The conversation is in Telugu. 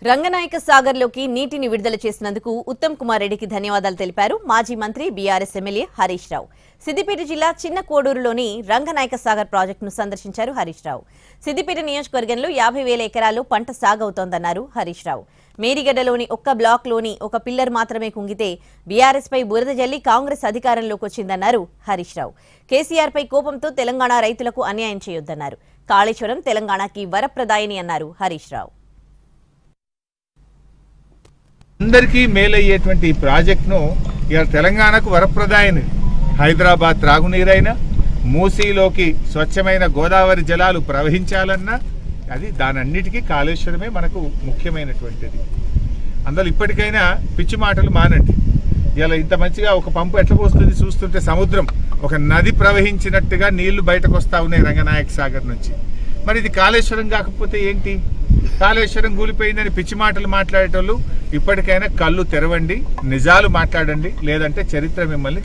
రంగనాయక సాగర్లోకి నీటిని విడుదల చేసినందుకు ఉత్తమ్ కుమార్ రెడ్డికి ధన్యవాదాలు తెలిపారు మాజీ మంత్రి బీఆర్ఎస్ ఎమ్మెల్యే హరీష్ రావు. సిద్దిపేట జిల్లా చిన్న కోడూరులోని రంగనాయక సాగర్ ప్రాజెక్టును సందర్శించారు హరీష్ రావు. సిద్దిపేట నియోజకవర్గంలో 50,000 ఎకరాల్లో పంట సాగవుతోందన్నారు హరీష్ రావు. మేడిగడ్డలోని ఒక్క బ్లాక్లోని ఒక పిల్లర్ మాత్రమే కుంగితే బీఆర్ఎస్ పై బురద జల్లి కాంగ్రెస్ అధికారంలోకి వచ్చిందన్నారు హరీష్ రావు. కేసీఆర్ పై కోపంతో తెలంగాణ రైతులకు అన్యాయం చేయొద్దన్నారు. కాళేశ్వరం తెలంగాణకి వరప్రదాయని అన్నారు హరీష్ రావు. అందరికీ మేలయ్యేటువంటి ఈ ప్రాజెక్టును ఇవాళ తెలంగాణకు వరప్రదాయని. హైదరాబాద్ త్రాగునీరైనా, మూసీలోకి స్వచ్ఛమైన గోదావరి జలాలు ప్రవహించాలన్నా అది దానన్నిటికీ కాళేశ్వరమే మనకు ముఖ్యమైనటువంటిది. అందులో ఇప్పటికైనా పిచ్చి మాటలు మానండి. ఇలా ఇంత మంచిగా ఒక పంపు ఎట్లా పోస్తుంది చూస్తుంటే సముద్రం ఒక నది ప్రవహించినట్టుగా నీళ్లు బయటకు వస్తూ ఉన్నాయి రంగనాయక సాగర్ నుంచి. మరి ఇది కాళేశ్వరం కాకపోతే ఏంటి? కాళేశ్వరం కూలిపోయిందని పిచ్చి మాటలు మాట్లాడేటోళ్ళు ఇప్పటికైనా కళ్ళు తెరవండి, నిజాలు మాట్లాడండి, లేదంటే చరిత్ర మిమ్మల్ని